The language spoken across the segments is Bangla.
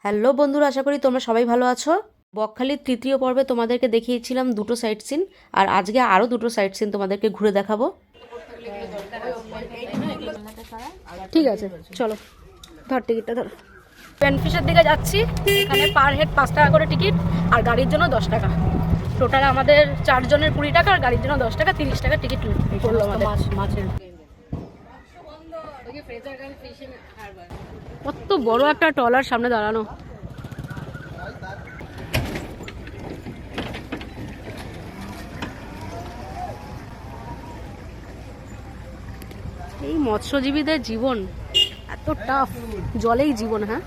হ্যালো বন্ধুরা, আশা করি তোমরা সবাই ভালো আছো। বকখালির তৃতীয় পর্বে তোমাদেরকে দেখিয়েছিলাম দুটো সাইট সিন, আর আজকে আরও দুটো সাইট সিন তোমাদেরকে ঘুরে দেখাবো। ঠিক আছে, চলো ধর টিকিটটা ধর। পেনফিশের দিকে যাচ্ছি। এখানে পার হেড 5 টাকা করে টিকিট, আর গাড়ির জন্য 10 টাকা। টোটাল আমাদের 4 জনের 20 টাকা, আর গাড়ির জন্য 10 টাকা, 30 টাকা টিকিট পড়লো আমাদের। মাছের কত বড় একটা ট্রলার সামনে দাঁড়ানো। এই মৎস্যজীবীদের জীবন এত টাফ, জলেই জীবন। হ্যাঁ,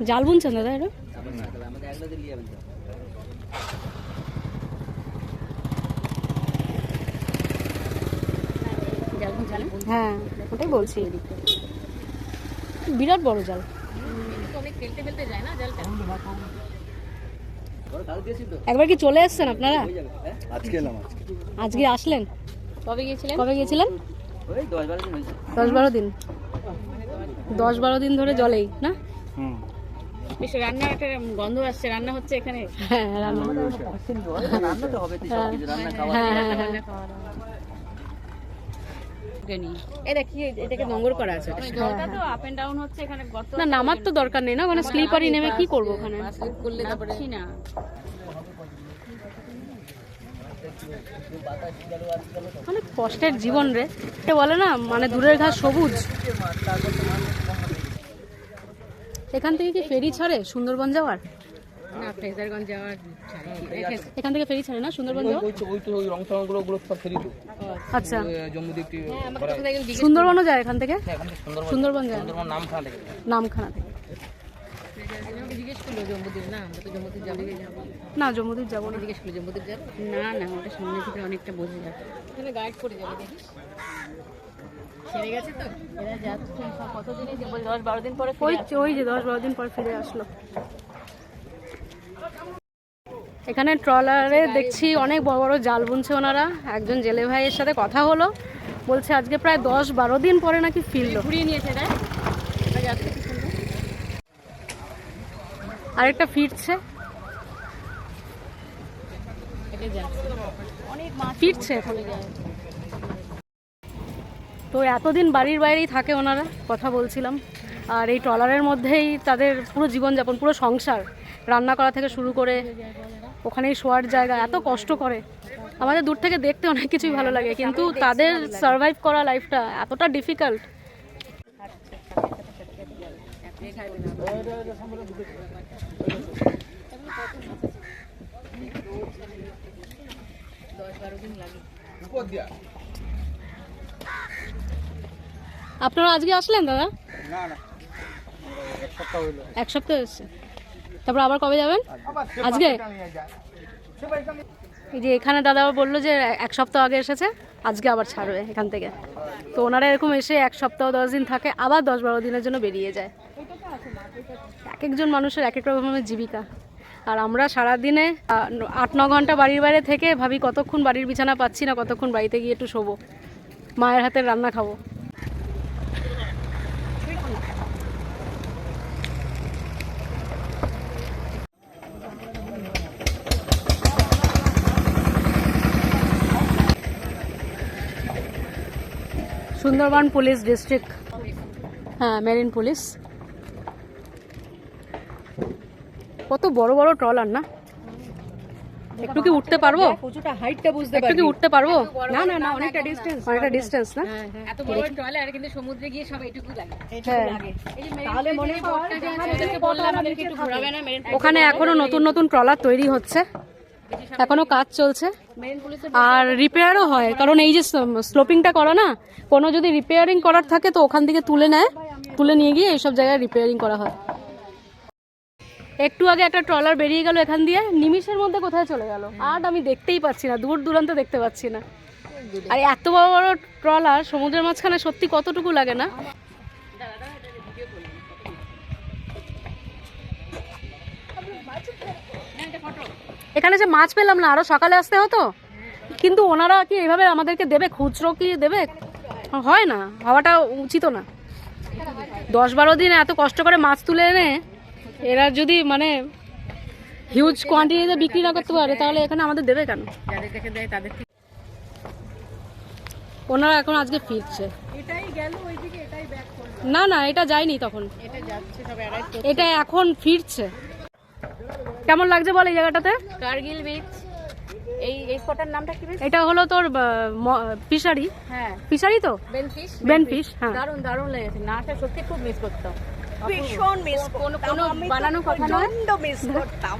জাল বুনছেন দাদা এটা? হ্যাঁ, ওটাই বলছি, বিরাট বড় জাল। একবার কি চলে এসছেন আপনারা? আজকে আসলেন? কবে গিয়েছিলেন? 10-12 দিন। 10-12 দিন ধরে জলেই না? রান্নার একটা গন্ধ আসছে, রান্না হচ্ছে এখানে। হ্যাঁ, রান্না তো হবে। এটাকে নোংর করা আছে, জলটা তো আপ এন্ড ডাউন হচ্ছে এখানে। না, নামার তো দরকার নেই না, মানে স্লিপারই নেমে কি করবো ওখানে? স্লিপ করলে তারপরে না। অনেক কষ্টের জীবন রে, বলে না মানে দূরের ঘাস সবুজ। এখান থেকে কি ফেরি ছাড়ে সুন্দরবন যাওয়ার? না, ফ্রেজারগঞ্জ যাওয়ার এখান থেকে ফেরি ছাড়ে না সুন্দরবন যাওয়ার? ওই রংগুলো সব ফেরি তো। আচ্ছা, জম্মুদ্বীপ সুন্দরবনও যায় এখান থেকে? সুন্দরবন যায়, নামখানা থেকে। নামখানা থেকে। জিজ্ঞেস করলো জম্মুদ্বীপ, না আমরা তো জম্মুদ্বীপ যাবো না, জম্মুদ্বীপ যাবো না। জিজ্ঞেস করলো জম্মুদ্বীপ যাবো না, না ওটা সামনে থেকে অনেকটা বোঝা যাবে, এখানে গাইড করে যাবে। দেখিস ছেড়ে গেছে তো, এরা যাচ্ছে কতদিনে 10-12 দিন পরে। ওই যে 10-12 দিন পর ফিরে আসলো। এখানে ট্রলারে দেখছি অনেক বড় বড় জাল বুনছে ওনারা। একজন জেলে ভাইয়ের সাথে কথা হলো, বলছে আজকে প্রায় 10-12 দিন পরে নাকি ফিরলো। ঘুরিয়ে নিয়েছে তাই যাচ্ছে। আরেকটা ফিরছে, ফিরছে এখন। তো এতদিন বাড়ির বাইরেই থাকে ওনারা, কথা বলছিলাম। আর এই ট্রলারের মধ্যেই তাদের পুরো জীবনযাপন, পুরো সংসার, রান্না করা থেকে শুরু করে ওখানেই শোয়ার জায়গা। এত কষ্ট করে। আমাদের দূর থেকে দেখতে অনেক কিছুই ভালো লাগে, কিন্তু তাদের সার্ভাইভ করা লাইফটা এতটা ডিফিকাল্ট। আপনারা আজকে আসলেন দাদা? না না, এক সপ্তাহ এসছে। তারপর আবার কবে যাবেন? আজকে? এই যে এখানে দাদা বললো যে 1 সপ্তাহ আগে এসেছে, আজকে আবার ছাড়বে এখান থেকে। তো ওনারা এরকম এসে 1 সপ্তাহ 10 দিন থাকে, আবার 10-12 দিনের জন্য বেরিয়ে যায়। এক একজন মানুষের এক এক রকমের জীবিকা। আর আমরা সারাদিনে 8-9 ঘন্টা বাড়ির বাইরে থেকে ভাবি কতক্ষণ বাড়ির বিছানা পাচ্ছি না, কতক্ষণ বাড়িতে গিয়ে একটু শোবো, মায়ের হাতের রান্না খাবো। সুন্দরবন পুলিশ ডিস্ট্রিক্ট, হ্যাঁ, মেরিন পুলিশ। কত বড় বড় ট্রলার না? একটু কি উঠতে পারবো? কতটা হাইটটা বুঝতে একটু কি উঠতে পারবো? না না না, অনেকটা ডিসটেন্স, অনেকটা ডিস্টেন্স না? এত বড় ট্রলার কিন্তু সমুদ্রে গিয়ে সব এটুকু লাগে। হ্যাঁ, তাহলে মনে হয় যে আমাদেরকে বললে আমাদেরকে একটু ঘোরাবে না। ওখানে এখনো নতুন নতুন ট্রলার তৈরি হচ্ছে, এখনো কাজ চলছে। আর রিপেয়ারও হয়, কারণ এই যে স্লোপিংটা করা না, কোনো যদি রিপেয়ারিং করার থাকে তো ওখান থেকে তুলে নেয়, তুলে নিয়ে গিয়ে এইসব জায়গায় রিপেয়ারিং করা হয়। একটু আগে একটা ট্রলার বেরিয়ে গেল এখান দিয়ে, নিমিষের মধ্যে কোথায় চলে গেল আর আমি দেখতেই পাচ্ছি না, দূর দূরান্ত দেখতে পাচ্ছি না। আর এত বড় বড় ট্রলার সমুদ্রের মাঝখানে সত্যি কতটুকু লাগে না? এখানে যে মাছ পেলাম না, আরো সকালে আসতে হতো। কিন্তু ওনারা কি এইভাবে আমাদেরকে দেবে? খুচরো কি দেবে? হয় না, হওয়াটা উচিত না। 10-12 দিন এত কষ্ট করে মাছ তুলে এনে এরা যদি মানে হিউজ কোয়ান্টিটিতে বিক্রি না করতে পারে, তাহলে এখানে আমাদের দেবে কেন? যাদের দেখে দেয় তাদের ওনারা এখন আজকে ফিরছে। এটাই গেল ওইদিকে, এটাই ব্যাক করবে। না না, এটা যায়নি তখন, এটা যাচ্ছে সব অ্যারাইভ করছে। এটা এখন ফিরছে। কেমন লাগছে বল এই জায়গাটাতে? কার্গিল বিচ। এই স্পটার নামটা কি বেশ? এটা হলো তোর ফিশারি। হ্যাঁ, ফিশারি তো বেনফিশ। বেনফিশ। হ্যাঁ, দারুণ দারুণ লেগেছে। নাটা সত্যি খুব মিস করতাম। ভীষণ মিস কোনো বানানো কথা নয়, মিস করতাম,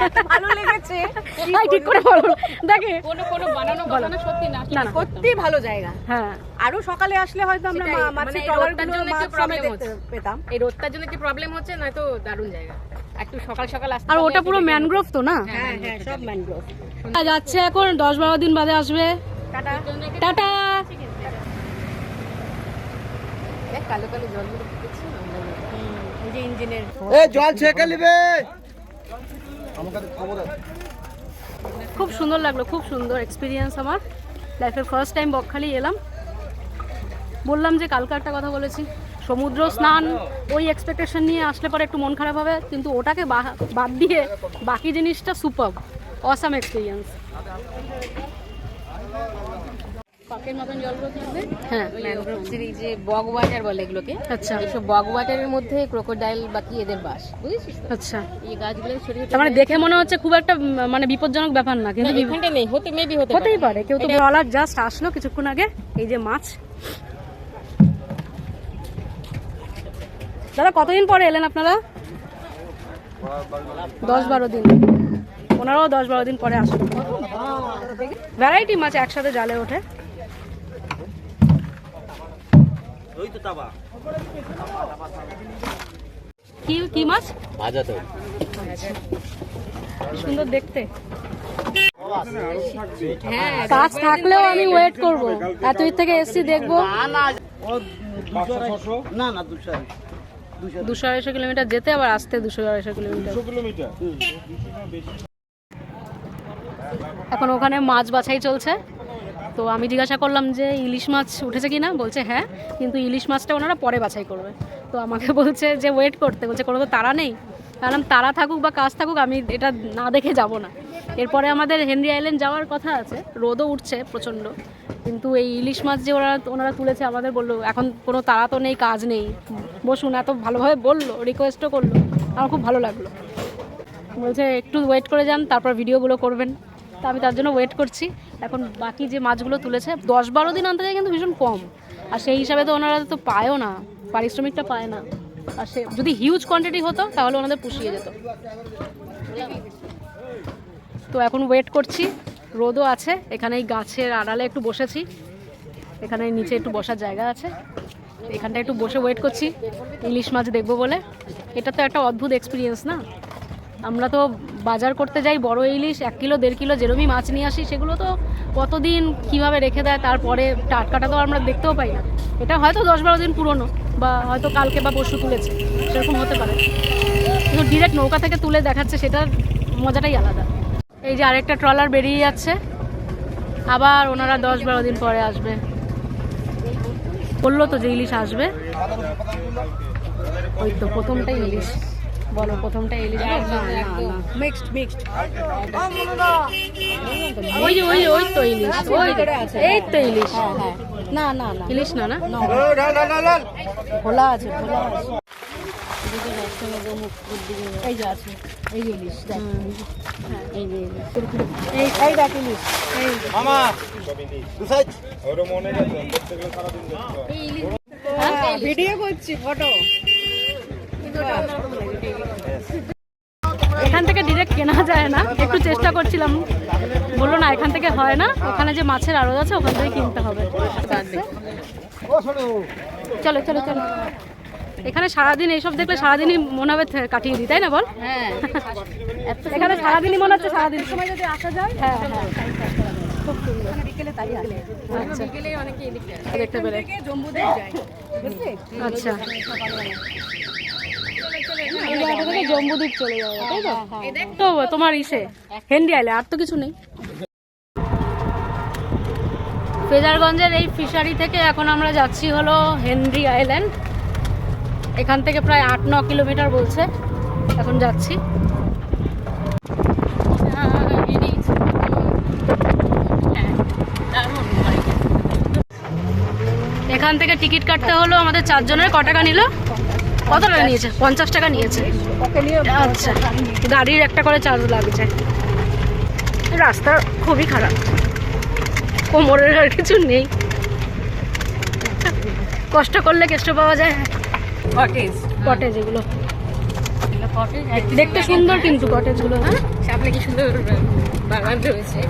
এত ভালো লেগেছে। এই ঠিক করে বলো, দেখে কোনো বানানো কথা না, সত্যি না। না না, সত্যি ভালো জায়গা। হ্যাঁ আরো সকালে আসলে হয়তো আমরা সেটাই, মাছের মানে এই ট্রলারগুলো রোদটার জন্য একটু মাছ problem দেখতে হচ্ছে। পেতাম। এই রোদটার জন্য কি প্রবলেম হচ্ছে, নয়তো দারুণ জায়গা। একটু সকাল সকাল আসতে আর পারলে ওটা পুরো একটু ম্যানগ্রোভ তো না? হ্যাঁ হ্যাঁ, সব ম্যানগ্রোভ। যাচ্ছে এখন 10-12 দিন বাদে আসবে। টাটা। দেখ, কালো কালো জলগুলো দেখছি, এই যে ইঞ্জিনের। জল ছেঁকে নিবে। খুব সুন্দর লাগলো, খুব সুন্দর এক্সপিরিয়েন্স আমার লাইফের। ফার্স্ট টাইম বকখালি এলাম। বললাম যে কালকে একটা কথা বলেছি, সমুদ্র স্নান ওই এক্সপেকটেশন নিয়ে আসলে পরে একটু মন খারাপ হবে, কিন্তু ওটাকে বাদ দিয়ে বাকি জিনিসটা সুপার অসাম এক্সপিরিয়েন্স। পাকের মতন জলগুলো থাকবে। হ্যাঁ ম্যানগ্রোভসের এই যে বগ ওয়াটার বলে এগুলোকে। আচ্ছা এইসব বগ ওয়াটারের মধ্যে ক্রোকোডাইল বাকি এদের বাস, বুঝেছিস তো? আচ্ছা, এই গাছগুলো সরিয়ে তার মানে দেখে মনে হচ্ছে খুব একটা মানে বিপজ্জনক ব্যাপার না, কিন্তু এখানটা নেই, হতে মেবি হতেই পারে। কেউ তো ট্রলার জাস্ট আসলো কিছুক্ষণ আগে। এই যে মাছ। দাদা কতদিন পরে এলেন আপনারা? 10-12 দিন। ওনারাও 10-12 দিন পরে আসেন। ভ্যারাইটি মাছ একসাথে জালে ওঠে। কি কি মাছ? আজা তো কি সুন্দর দেখতে। হ্যাঁ, কাজ থাকলেও আমি ওয়েট করব, এত দূর থেকে এসছি দেখবো। না না 200-250 কিলোমিটার যেতে, আবার আসতে 200-250 কিলোমিটার। এখন ওখানে মাছ বাছাই চলছে। তো আমি জিজ্ঞাসা করলাম যে ইলিশ মাছ উঠেছে কি না, বলছে হ্যাঁ, কিন্তু ইলিশ মাছটা ওনারা পরে বাছাই করবে। তো আমাকে বলছে যে ওয়েট করতে, বলছে কোনো তো তাড়া নেই। কারণ তাড়া থাকুক বা কাজ থাকুক, আমি এটা না দেখে যাব না। এরপরে আমাদের হেনরি আইল্যান্ড যাওয়ার কথা আছে, রোদও উঠছে প্রচণ্ড, কিন্তু এই ইলিশ মাছ যে ওনারা তুলেছে, আমাদের বললো এখন কোনো তাড়া তো নেই, কাজ নেই, বসুন। এত ভালোভাবে বললো, রিকোয়েস্টও করলো, আমার খুব ভালো লাগলো। বলছে একটু ওয়েট করে যান, তারপর ভিডিওগুলো করবেন। তো আমি তার জন্য ওয়েট করছি। এখন বাকি যে মাছগুলো তুলেছে 10-12 দিন আনতে যায়, কিন্তু ভীষণ কম। আর সেই হিসাবে তো ওনারা তো পায়ও না, পারিশ্রমিকটা পায় না। আর সে যদি হিউজ কোয়ান্টিটি হতো তাহলে ওনাদের পুষিয়ে যেত। তো এখন ওয়েট করছি, রোদও আছে। এখানে এই গাছের আড়ালে একটু বসেছি, এখানে নিচে একটু বসার জায়গা আছে, এখানটা একটু বসে ওয়েট করছি ইলিশ মাছ দেখবো বলে। এটা তো একটা অদ্ভুত এক্সপিরিয়েন্স না? আমরা তো বাজার করতে যাই, বড় ইলিশ 1 কিলো 1.5 কিলো যেরমই মাছ নিয়ে আসি, সেগুলো তো কতদিন কিভাবে রেখে দেয়, তারপরে টাটকাটা তো আমরা দেখতেও পাই না। এটা হয়তো 10-12 দিন পুরনো, বা হয়তো কালকে বা পরশু তুলেছে, সেরকম হতে পারে। কিন্তু ডিরেক্ট নৌকা থেকে তুলে দেখাচ্ছে, সেটার মজাটাই আলাদা। এই যে আরেকটা ট্রলার বেরিয়ে যাচ্ছে, আবার ওনারা 10-12 দিন পরে আসবে বললো তো যে ইলিশ আসবে। ওই তো প্রথমটাই ইলিশ, বলো প্রথমটা ইলিশ। Mixed mixed. ওই যে ওই তো ইলিশ, ওই এই তো ইলিশ। না না না, ইলিশ না, না ভোলা আছে, ভোলা আছে। এই যে আছে, এই যে ইলিশ, দেখ এই যে ইলিশ। এই এই দেখ ইলিশ। এই মামা দুসাইজ ভিডিও করছি, ফটো। এখান থেকে ডিরেক্ট কেনা যায় না, একটু চেষ্টা করছিলাম, বললো না এখান থেকে হয় না, ওখানে যে মাছের আড়ত আছে ওখান থেকে কিনতে হবে। চলো চলো চলো, এখানে সারাদিন এইসব দেখলে সারাদিনই মনে হবে কাটিয়ে দিই, তাই না বল? হ্যাঁ, এখানে সারাদিনই মনে হচ্ছে সারাদিন সময় যদি আসা যায়, হ্যাঁ হ্যাঁ, খুব সুন্দর। বিকেলে তাই আসে, আচ্ছা বিকেলে অনেকে ইলিশ খায়। দেখতে পেলে। থেকে জম্বুদের যায়, বুঝলি? আচ্ছা এই জায়গাটা থেকে জম্বুদ্বীপ চলে যাবে, তাই তো? তো তোমার ইসে হেনরি আইল্যান্ড, আর তো কিছু নেই। ফেজারগঞ্জের এই ফিশারি থেকে এখন আমরা যাচ্ছি হলো হেনরি আইল্যান্ড। এখান থেকে প্রায় 8-9 কিলোমিটার বলছে, এখন যাচ্ছি। এখান থেকে টিকিট কাটতে হলো আমাদের 4 জনের। ক টাকা নিল? কত টাকা নিয়েছে? 50 টাকা নিয়েছে। আচ্ছা, গাড়ির একটা করে চার্জ লাগছে। রাস্তা খুবই খারাপ, কোমরের আর কিছু নেই, কষ্ট করলে কেষ্ট পাওয়া যায়। কটেজ কটেজ এগুলো কটেজ দেখতে সুন্দর, কিন্তু কটেজগুলো হ্যাঁ সামনে কি সুন্দর বাগান রয়েছে।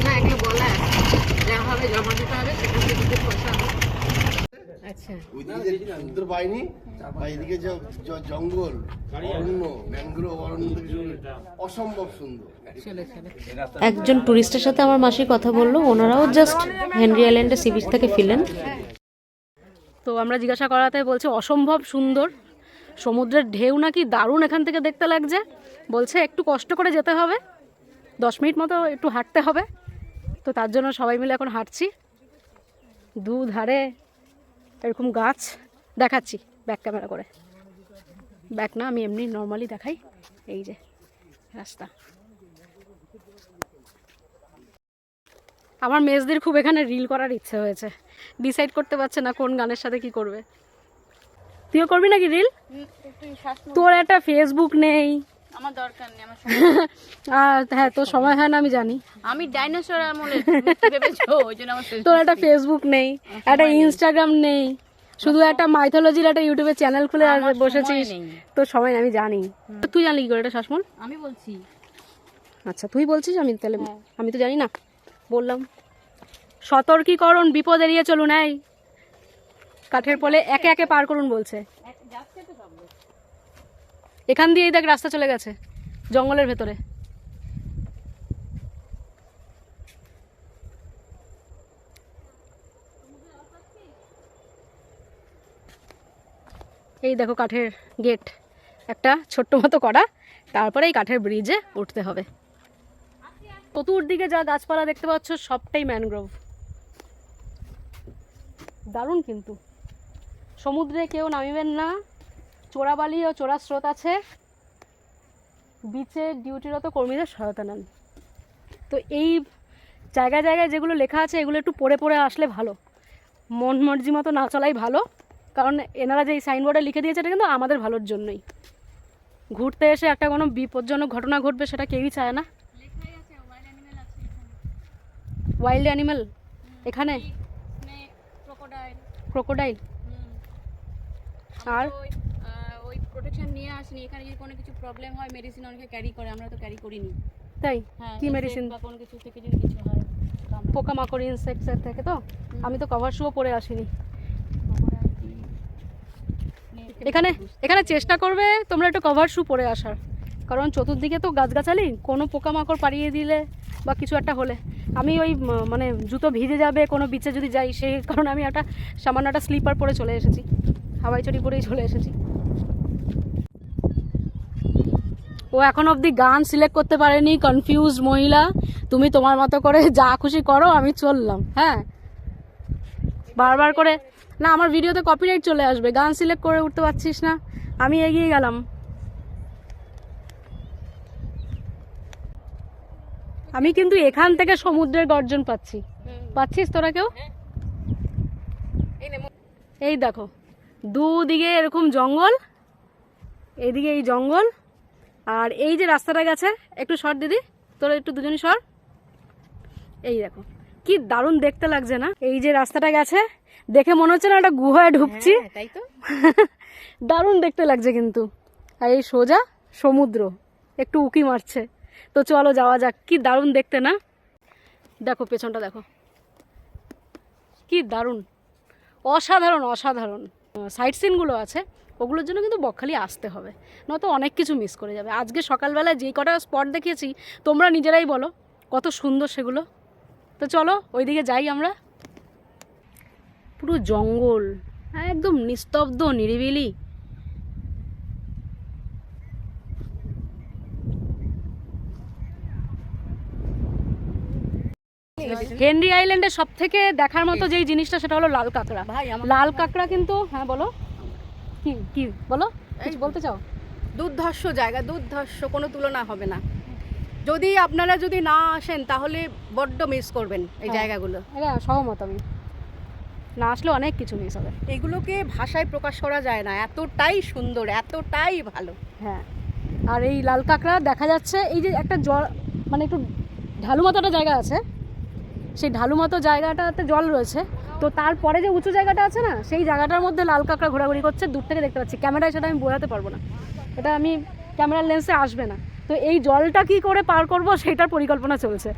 না এগুলো বলা আছে যা হবে জমা দিতে হবে, সেখান থেকে টিকিট পয়সা হবে। আচ্ছা ওইদিকে সমুদ্র পাইনি, আর এদিকে জঙ্গল, অরণ্য, ম্যানগ্রোভ অরণ্য অসম্ভব সুন্দর। চলে চলে একজন টুরিস্টের সাথে আমার মাসি কথা বললো, ওনারাও জাস্ট হেনরি আইল্যান্ডে সি বিচ থেকে ফিরলেন। তো আমরা জিজ্ঞাসা করাতে বলছে অসম্ভব সুন্দর, সমুদ্রের ঢেউ নাকি দারুণ এখান থেকে দেখতে লাগছে। বলছে একটু কষ্ট করে যেতে হবে, 10 মিনিট মতো একটু হাঁটতে হবে। তো তার জন্য সবাই মিলে এখন হাঁটছি। দুধারে এরকম গাছ, দেখাচ্ছি ব্যাক ক্যামেরা করে। ব্যাক না, আমি এমনি নর্মালি দেখাই। এই যে রাস্তা। আমার মেজদির খুব এখানে রিল করার ইচ্ছে হয়েছে, ডিসাইড করতে পারছে না কোন গানের সাথে কি করবে। তুইও করবি নাকি রিল? তোর একটা ফেসবুক নেই। আমার দরকার নেই, আমার আর হ্যাঁ, তোর সময় হয় না আমি জানি। আমি ডাইনোসর আমলে ভেবেছো, ওই জন্য আমার তোর একটা ফেসবুক নেই, একটা ইনস্টাগ্রাম নেই, শুধু একটা মাইথোলজির একটা ইউটিউবে চ্যানেল খুলে আর বসেছিস। তোর সময় নেই আমি জানি। তুই জানলি কি করে এটা শাসমল? আমি বলছি। আচ্ছা তুই বলছিস, আমি তাহলে আমি তো জানি না। বললাম সতর্কীকরণ, বিপদ এড়িয়ে চলুন। এই কাঠের পোলে একে একে পার করুন বলছে। এখান দিয়ে দেখ রাস্তা চলে গেছে জঙ্গলের ভেতরে। এই দেখো কাঠের গেট একটা ছোট্ট মতো করা, তারপরে এই কাঠের ব্রিজে উঠতে হবে। চতুর্দিকে যা গাছপালা দেখতে পাচ্ছ সবটাই ম্যানগ্রোভ। দারুণ, কিন্তু সমুদ্রে কেউ নামিবেন না, চোরাবালি ও চোরা স্রোত আছে। বিচে ডিউটিরত কর্মীদের সহায়তা নেন। তো এই জায়গায় জায়গায় যেগুলো লেখা আছে এগুলো একটু পড়ে পড়ে আসলে ভালো, মন মর্জি মতো না চলাই ভালো। কারণ এনারা যে এই সাইনবোর্ডে লিখে দিয়েছে এটা কিন্তু আমাদের ভালোর জন্যই। ঘুরতে এসে একটা কোনো বিপজ্জনক ঘটনা ঘটবে সেটা কেউই চায় না। ওয়াইল্ড অ্যানিমেল এখানে ক্রোকোডাইল। আর ওই প্রোটেকশন নিয়ে আসনি, এখানে যদি কোনো কিছু প্রবলেম হয় মেডিসিন অনেকে ক্যারি করে, আমরা তো ক্যারি করিনি। তাই হ্যাঁ, কি মেডিসিন? বা কোনো কিছু থেকে যদি কিছু হয়, পোকামাকড় ইনসেক্টসের থেকে। তো আমি তো কভার শুও পরে আসিনি। এখানে এখানে চেষ্টা করবে তোমরা একটু কভার শু পরে আসার, কারণ চতুর্দিকে তো গাছগাছালি, কোনো পোকামাকড় পাড়িয়ে দিলে বা কিছু একটা হলে। আমি ওই মানে জুতো ভিজে যাবে কোনো বিচে যদি যাই, সেই কারণে আমি একটা সামান্য একটা স্লিপার পরে চলে এসেছি, হাওয়াই চটি পরেই চলে এসেছি। ও এখন অবধি গান সিলেক্ট করতে পারেনি, কনফিউজ মহিলা। তুমি তোমার মতো করে যা খুশি করো, আমি চললাম। হ্যাঁ, বারবার করে না, আমার ভিডিওতে কপিরাইট চলে আসবে, গান সিলেক্ট করে উঠতে পারছিস না। আমি এগিয়ে গেলাম। আমি কিন্তু এখান থেকে সমুদ্রের গর্জন পাচ্ছি, পাচ্ছিস তোরা কেউ? এই দেখো দুদিকে এরকম জঙ্গল, এইদিকে এই জঙ্গল, আর এই যে রাস্তাটা গেছে, একটু সর দিদি, তোরা একটু দুজনই সর। এই দেখো কি দারুণ দেখতে লাগছে না? এই যে রাস্তাটা গেছে, দেখে মনে হচ্ছে না একটা গুহায় ঢুকছি। তাই তো দারুণ দেখতে লাগছে কিন্তু। আর এই সোজা সমুদ্র একটু উকি মারছে। তো চলো যাওয়া যাক। কি দারুণ দেখতে না? দেখো পেছনটা দেখো, কি দারুণ, অসাধারণ অসাধারণ। সাইট সিনগুলো আছে, ওগুলোর জন্য কিন্তু বকখালি আসতে হবে, নয়তো অনেক কিছু মিস করে যাবে। আজকে সকালবেলায় যে কটা স্পট দেখিয়েছি তোমরা নিজেরাই বলো কত সুন্দর সেগুলো। তো চলো ওইদিকে যাই আমরা। পুরো জঙ্গল, একদম নিস্তব্ধ নিরিবিলি, হেনরি আইল্যান্ডে সব থেকে দেখার মতো যেই জিনিসটা সেটা হলো লাল কাঁকড়া। ভাই লাল কাঁকড়া কিন্তু, হ্যাঁ বলো, কি কি বলো, কিছু বলতে চাও? দুর্ধর্ষ জায়গা, দুর্ধর্ষ, কোনো তুলনা হবে না। যদি আপনারা যদি না আসেন তাহলে বড্ড মিস করবেন এই জায়গাগুলো। এটা সহমত আমি, না আসলে অনেক কিছু মিস হবে। এগুলোকে ভাষায় প্রকাশ করা যায় না, এতটাই সুন্দর, এতটাই ভালো। হ্যাঁ, আর এই লাল কাঁকড়া দেখা যাচ্ছে এই যে একটা জল, মানে একটু ঢালু মতো একটা জায়গা আছে, সেই ঢালু মতো জায়গাটাতে জল রয়েছে, তো তারপরে যে উঁচু জায়গাটা আছে না, সেই জায়গাটার মধ্যে লাল কাঁকড়া ঘোরাঘুরি করছে, দূর থেকে দেখতে পাচ্ছি। ক্যামেরায় সেটা আমি বোঝাতে পারবো না, এটা আমি ক্যামেরার লেন্সে আসবে না। তো এই জলটা কি করে পার করব সেটার পরিকল্পনা চলছে।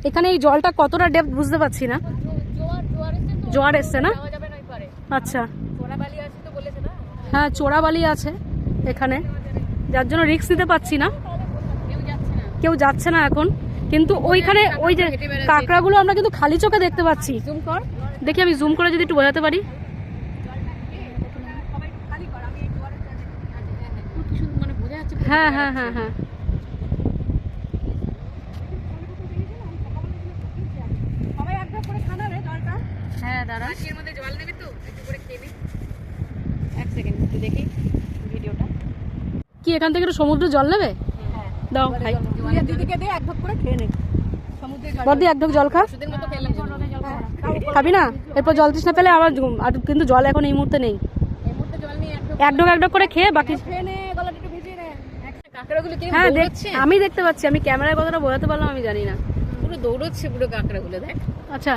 এখানে এই জলটা কতটা ডেপথ বুঝতে পারছি না। জোয়ার এসছে না? আচ্ছা, হ্যাঁ চোরাবালি আছে এখানে, যার জন্য রিস্ক নিতে পারছি না, কেউ যাচ্ছে না এখন। কিন্তু ওইখানে ওই যে কাঁকড়াগুলো আমরা কিন্তু খালি চোখে দেখতে পাচ্ছি। জুম কর, দেখি আমি জুম করে যদি একটু বোঝাতে পারি। মানে বোঝা যাচ্ছে। হ্যাঁ হ্যাঁ হ্যাঁ হ্যাঁ, সবাই একবার করে খানা রে জলটা। হ্যাঁ দাঁড়া, এর মধ্যে জল নেবে তো, একটু করে খেয়ে নি। এক সেকেন্ড একটু দেখি ভিডিওটা। কি এখান থেকে একটু সমুদ্র জল নেবে? দাও ভাই, তুই আর দিদিকে দিয়ে এক ভাগ করে খেয়ে নে সমুদ্রের জল। বর্দি এক ঢোক জল খা। ওষুধের মতো খেলাম জল। খাবি না? এরপর জল তৃষ্ণা পেলে আবার আর কিন্তু জল এখন এই মুহূর্তে নেই। এই মুহূর্তে জল নিয়ে এক ঢোক করে খেয়ে বাকি। খেয়ে নে, গলাটা একটু ভিজিয়ে নে। কাঁকড়াগুলো কি হ্যাঁ দৌড়চ্ছে? আমি দেখতে পাচ্ছি, আমি ক্যামেরায় কতটা বোঝাতে পারলাম আমি জানি না। পুরো দৌড়চ্ছে পুরো কাঁকড়াগুলো, দেখ। আচ্ছা,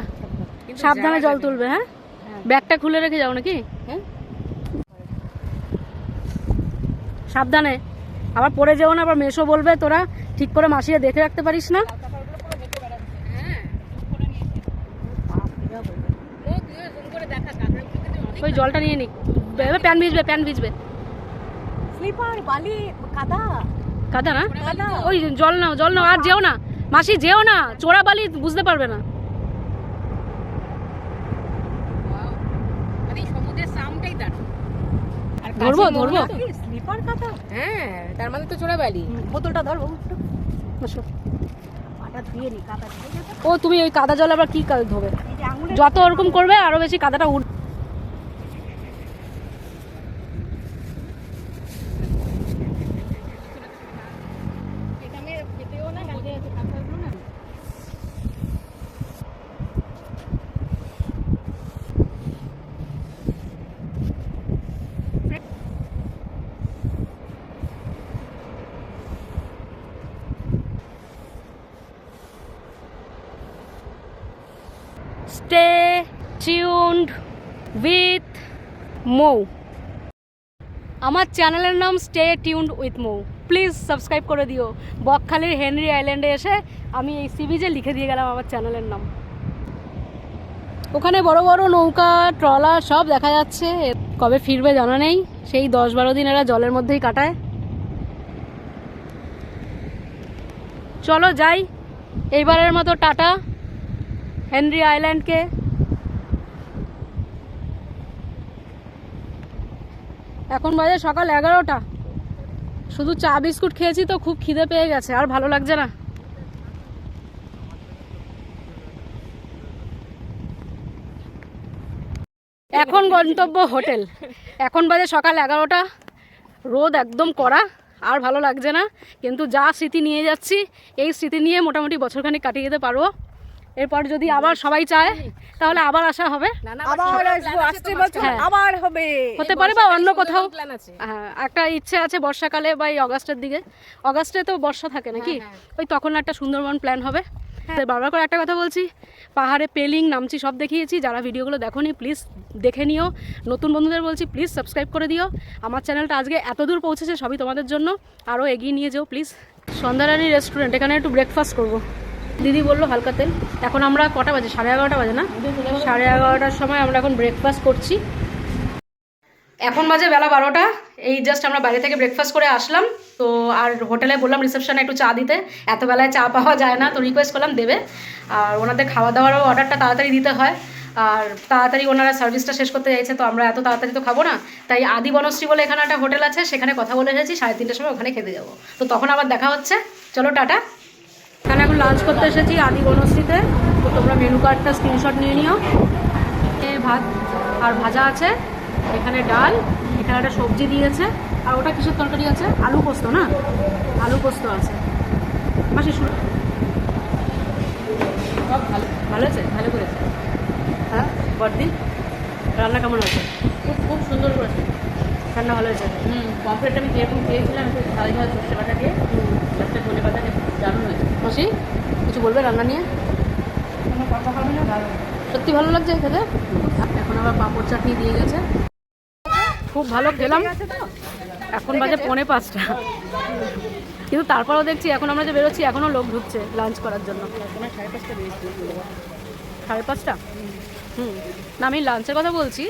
কিন্তু সাবধানে জায়গা জল নেই। তুলবে, হ্যাঁ ব্যাগটা খুলে রেখে যাও নাকি? হ্যাঁ সাবধানে, আবার পড়ে যেও না, আবার মেশো বলবে তোরা ঠিক করে মাসিয়ে দেখে রাখতে পারিস না। হ্যাঁ ও তুই জুম করে দেখা কাঁকড়াগুলো কিন্তু অনেক। ওই জলটা নিয়ে নি, প্যান ভিজবে, প্যান ভিজবে। স্লিপার, বালি, কাদা। কাদা না? কাদা। ওই জল নাও, জল নাও, আর যেও না মাসি, যেও না, চোরা বালি বুঝতে পারবে না। মানে এই সমুদ্রের সাউন্ডটাই দারুণ। আর ধরবো কাছের ধরবো, মহল তো? স্লিপার কাদা। হ্যাঁ তার মানে তো চোরাবালি। বোতলটা ধরবো একটু। বসো। পাটা ধুয়ে নি, কাদা ধুয়ে যাবে। ও তুমি ওই কাদা জল আবার কি ধোবে? এই যে আঙুলে যত ওরকম করবে আরো বেশি কাদাটা উঠ। এটা আমি খেতেও না, কালকে কাঁকড়াগুলো না। স্টে টিউনড উইথ মৌ। আমার চ্যানেলের নাম stay tuned with Mou, please subscribe করে দিও। বকখালির হেনরি আইল্যান্ডে এসে আমি এই সি বিচে লিখে দিয়ে গেলাম আমার চ্যানেলের নাম। ওখানে বড় বড় নৌকা, ট্রলার সব দেখা যাচ্ছে। কবে ফিরবে জানা নেই, সেই 10-12 দিন এরা জলের মধ্যেই কাটায়। চলো যাই, এইবারের মতো টাটা হেনরি আইল্যান্ডকে। এখন বাজে সকাল 11টা, শুধু চা বিস্কুট খেয়েছি তো খুব খিদে পেয়ে গেছে, আর ভালো লাগছে না। এখন গন্তব্য হোটেল। এখন বাজে সকাল 11টা, রোদ একদম কড়া, আর ভালো লাগছে না, কিন্তু যা স্মৃতি নিয়ে যাচ্ছি এই স্মৃতি নিয়ে মোটামুটি বছরখানেক কাটিয়ে যেতে পারবো। এরপর যদি আবার সবাই চায় তাহলে আবার আসা হবে। আবার আসবো, আসছে বছর হ্যাঁ। আবার হবে। হতে পারে বা অন্য কোথাও। প্ল্যান আছে। হ্যাঁ, একটা ইচ্ছে আছে বর্ষাকালে বা এই অগাস্টের দিকে। অগাস্টে তো বর্ষা থাকে নাকি, ওই তখন একটা সুন্দরবন প্ল্যান হবে। বারবার করে একটা কথা বলছি, পাহাড়ে পেলিং নামছি সব দেখিয়েছি, যারা ভিডিওগুলো দেখোনি প্লিজ দেখে নিও। নতুন বন্ধুদের বলছি প্লিজ সাবস্ক্রাইব করে দিও। আমার চ্যানেলটা আজকে এত দূর পৌঁছেছে সবই তোমাদের জন্য, আরও এগিয়ে নিয়ে যাও প্লিজ। সন্ধ্যারানী রেস্টুরেন্ট, এখানে একটু ব্রেকফাস্ট করবো। দিদি বললো হালকা তেল। এখন আমরা কটা বাজে, 11:30 বাজে না? 11:30টার সময় আমরা এখন ব্রেকফাস্ট করছি। এখন বাজে বেলা 12টা। এই জাস্ট আমরা বাইরে থেকে ব্রেকফাস্ট করে আসলাম। তো আর হোটেলে বললাম রিসেপশনে একটু চা দিতে, এত বেলায় চা পাওয়া যায় না, তো রিকোয়েস্ট করলাম দেবে। আর ওনাদের খাওয়া দাওয়ারও অর্ডারটা তাড়াতাড়ি দিতে হয়, আর তাড়াতাড়ি ওনারা সার্ভিসটা শেষ করতে চাইছে, তো আমরা এত তাড়াতাড়ি তো খাবো না, তাই আদি বনশ্রী বলে এখানে একটা হোটেল আছে, সেখানে কথা বলে এসেছি 3:30টার সময় ওখানে খেতে যাবো। তো তখন আবার দেখা হচ্ছে, চলো টাটা। এখানে এখন লাঞ্চ করতে এসেছি আদি বনশ্রীতে, তো তোমরা মেনু কার্ডটা স্ক্রিনশট নিয়ে নিও। ভাত আর ভাজা আছে, এখানে ডাল, এখানে একটা সবজি দিয়েছে, আর ওটা কিসের তরকারি আছে? আলু পোস্ত না? আলু পোস্ত আছে। মাসি শুরু সব ভালো ভালো আছে? ভালো করেছে, হ্যাঁ বড়দিন রান্না কেমন হয়েছে? খুব খুব সুন্দর করেছে। রান্না ভালো হয়েছে? পমফ্রেট আমি যেরকম চেয়েছিলাম একটু ঝাল ঝাল সর্ষে বাটা দিয়ে, একটা ধনে পাতা দিয়ে দারুণ হয়েছে। মাসি কিছু বলবে রান্না নিয়ে? কোনো কথা হবে না, দারুণ। সত্যি ভালো লাগছে খেতে। এখন আবার পাঁপড় চাটনি দিয়ে গেছে, খুব ভালো খেলাম। এখন বাজে 4:45, কিন্তু তারপরেও দেখছি এখন আমরা যে বেরোচ্ছি এখনও লোক ঢুকছে লাঞ্চ করার জন্য। তোমার 5:30 বেরিয়েছিল। 5:30? না আমি লাঞ্চের কথা বলছি,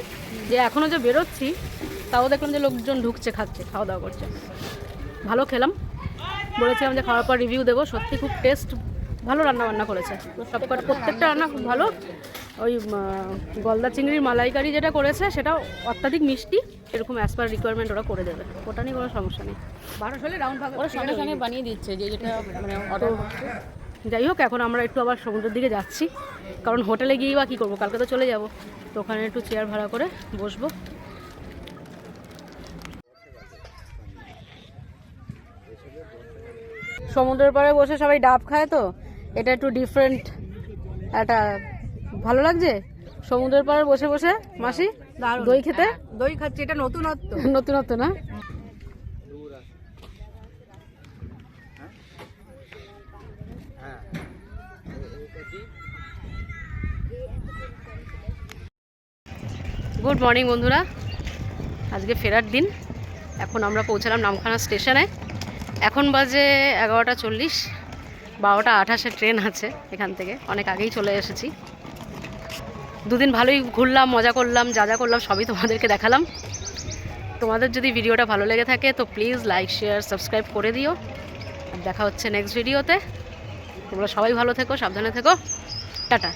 যে এখনও যে বেরোচ্ছি তাও দেখলাম যে লোকজন ঢুকছে, খাচ্ছে, খাওয়া দাওয়া করছে। ভালো খেলাম, বলেছিলাম যে খাওয়ার পর রিভিউ দেবো। সত্যি খুব টেস্ট, ভালো রান্না বান্না করেছে সবকটা, প্রত্যেকটা রান্না খুব ভালো। ওই গলদা চিংড়ির মালাইকারি যেটা করেছে সেটা অত্যাধিক মিষ্টি, এরকম অ্যাজ পার রিকোয়ারমেন্ট ওরা করে দেবে, ওটা নিয়ে কোনো সমস্যা নেই। 12 হলে রাউন্ড ভাগ ওরা সঙ্গে সঙ্গে বানিয়ে দিচ্ছে, যেটা মানে অর্ডার করছে। যাই হোক, এখন আমরা একটু আবার সমুদ্রের দিকে যাচ্ছি, কারণ হোটেলে গিয়েই বা কী করবো, কালকে তো চলে যাব। তো ওখানে একটু চেয়ার ভাড়া করে বসবো। সমুদ্রের পাড়ে বসে সবাই ডাব খায়, তো এটা একটু ডিফারেন্ট, একটা ভালো লাগছে সমুদ্রের পাড়ে বসে বসে। মাসি দই খেতে? দই খাচ্ছি, এটা নতুনত্ব। নতুনত্ব না? গুড মর্নিং বন্ধুরা, আজকে ফেরার দিন। এখন আমরা পৌঁছালাম নামখানা স্টেশনে, এখন বাজে 11:40, 12:28 ট্রেন আছে এখান থেকে, অনেক আগেই চলে এসেছি। দুদিন ভালোই ঘুরলাম, মজা করলাম, যা যা করলাম সবই তোমাদেরকে দেখালাম। তোমাদের যদি ভিডিওটা ভালো লেগে থাকে তো প্লিজ লাইক, শেয়ার, সাবস্ক্রাইব করে দিও। আর দেখা হচ্ছে নেক্সট ভিডিওতে। তোমরা সবাই ভালো থেকো, সাবধানে থেকো, টাটা।